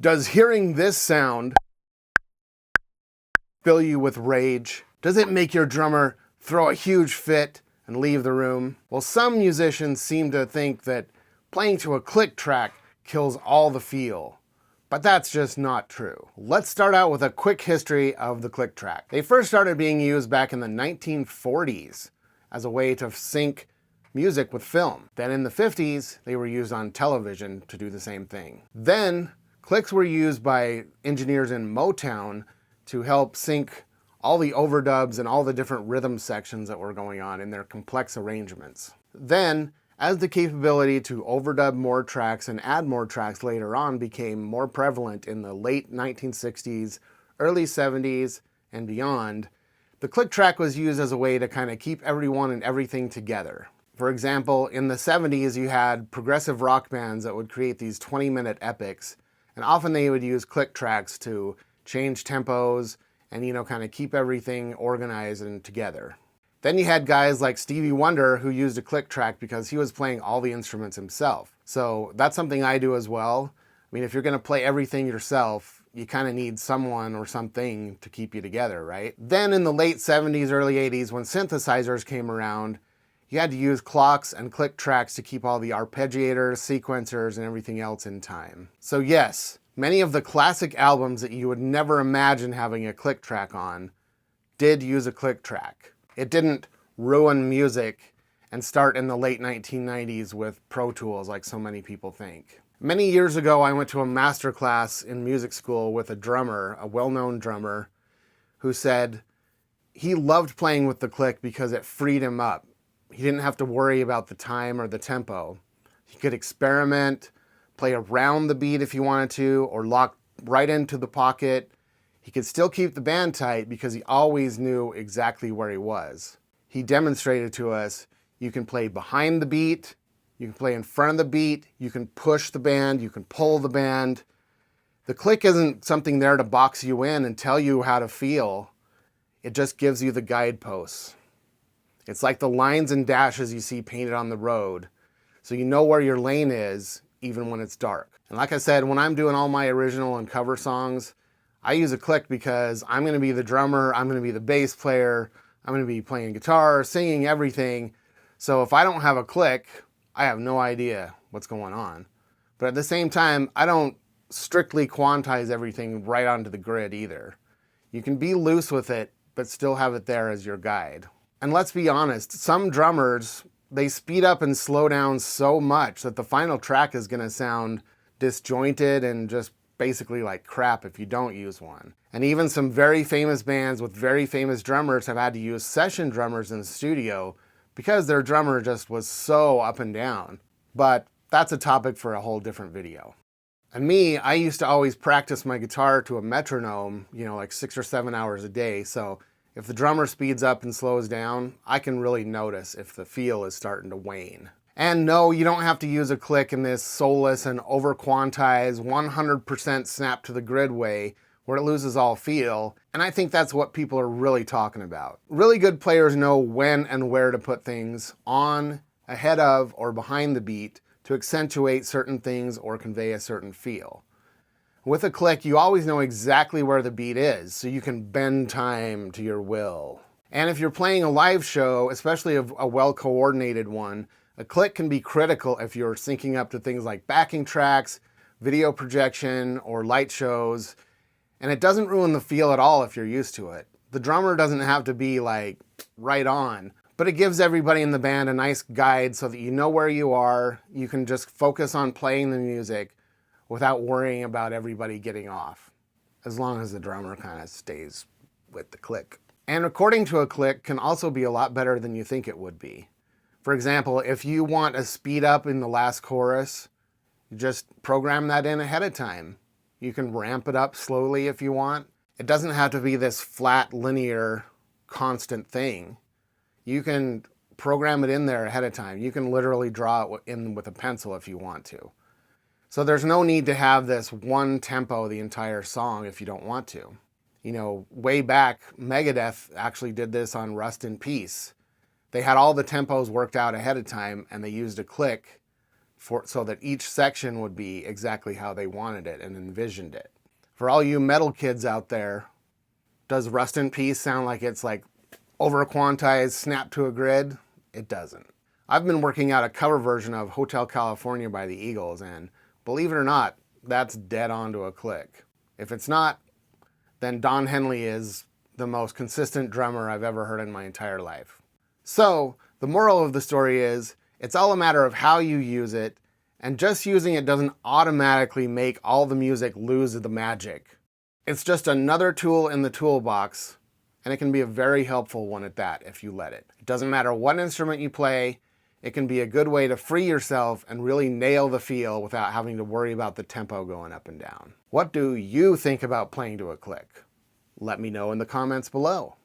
Does hearing this sound fill you with rage? Does it make your drummer throw a huge fit and leave the room? Well, some musicians seem to think that playing to a click track kills all the feel, but that's just not true. Let's start out with a quick history of the click track. They first started being used back in the 1940s as a way to sync music with film. Then in the 50s, they were used on television to do the same thing. Then clicks were used by engineers in Motown to help sync all the overdubs and all the different rhythm sections that were going on in their complex arrangements. Then, as the capability to overdub more tracks and add more tracks later on became more prevalent in the late 1960s, early 70s, and beyond, the click track was used as a way to kind of keep everyone and everything together. For example, in the 70s, you had progressive rock bands that would create these 20-minute epics, and often they would use click tracks to change tempos and, kind of keep everything organized and together. Then you had guys like Stevie Wonder who used a click track because he was playing all the instruments himself. So that's something I do as well. I mean, if you're going to play everything yourself, you kind of need someone or something to keep you together, right? Then in the late 70s, early 80s, when synthesizers came around, you had to use clocks and click tracks to keep all the arpeggiators, sequencers, and everything else in time. So yes, many of the classic albums that you would never imagine having a click track on did use a click track. It didn't ruin music and start in the late 1990s with Pro Tools like so many people think. Many years ago, I went to a masterclass in music school with a drummer, a well-known drummer, who said he loved playing with the click because it freed him up. He didn't have to worry about the time or the tempo. He could experiment, play around the beat if he wanted to, or lock right into the pocket. He could still keep the band tight because he always knew exactly where he was. He demonstrated to us, you can play behind the beat, you can play in front of the beat, you can push the band, you can pull the band. The click isn't something there to box you in and tell you how to feel. It just gives you the guideposts. It's like the lines and dashes you see painted on the road, so you know where your lane is, even when it's dark. And like I said, when I'm doing all my original and cover songs, I use a click because I'm going to be the drummer, I'm going to be the bass player, I'm going to be playing guitar, singing, everything. So if I don't have a click, I have no idea what's going on. But at the same time, I don't strictly quantize everything right onto the grid either. You can be loose with it, but still have it there as your guide. And let's be honest, some drummers, they speed up and slow down so much that the final track is going to sound disjointed and just basically like crap if you don't use one. And even some very famous bands with very famous drummers have had to use session drummers in the studio because their drummer just was so up and down. But that's a topic for a whole different video. And me, I used to always practice my guitar to a metronome, like 6 or 7 hours a day. So if the drummer speeds up and slows down, I can really notice if the feel is starting to wane. And no, you don't have to use a click in this soulless and over-quantized 100% snap to the grid way where it loses all feel. And I think that's what people are really talking about. Really good players know when and where to put things on, ahead of, or behind the beat to accentuate certain things or convey a certain feel. With a click, you always know exactly where the beat is, so you can bend time to your will. And if you're playing a live show, especially a well-coordinated one, a click can be critical if you're syncing up to things like backing tracks, video projection, or light shows, and it doesn't ruin the feel at all if you're used to it. The drummer doesn't have to be like right on, but it gives everybody in the band a nice guide so that you know where you are. You can just focus on playing the music without worrying about everybody getting off, as long as the drummer kind of stays with the click. And recording to a click can also be a lot better than you think it would be. For example, if you want a speed up in the last chorus, you just program that in ahead of time. You can ramp it up slowly if you want. It doesn't have to be this flat, linear, constant thing. You can program it in there ahead of time. You can literally draw it in with a pencil if you want to. So there's no need to have this one tempo the entire song if you don't want to. Way back, Megadeth actually did this on Rust in Peace. They had all the tempos worked out ahead of time and they used a click so that each section would be exactly how they wanted it and envisioned it. For all you metal kids out there, does Rust in Peace sound like it's like over-quantized, snapped to a grid? It doesn't. I've been working out a cover version of Hotel California by the Eagles, and believe it or not, that's dead on to a click. If it's not, then Don Henley is the most consistent drummer I've ever heard in my entire life. So, the moral of the story is, it's all a matter of how you use it, and just using it doesn't automatically make all the music lose the magic. It's just another tool in the toolbox, and it can be a very helpful one at that if you let it. It doesn't matter what instrument you play, it can be a good way to free yourself and really nail the feel without having to worry about the tempo going up and down. What do you think about playing to a click? Let me know in the comments below.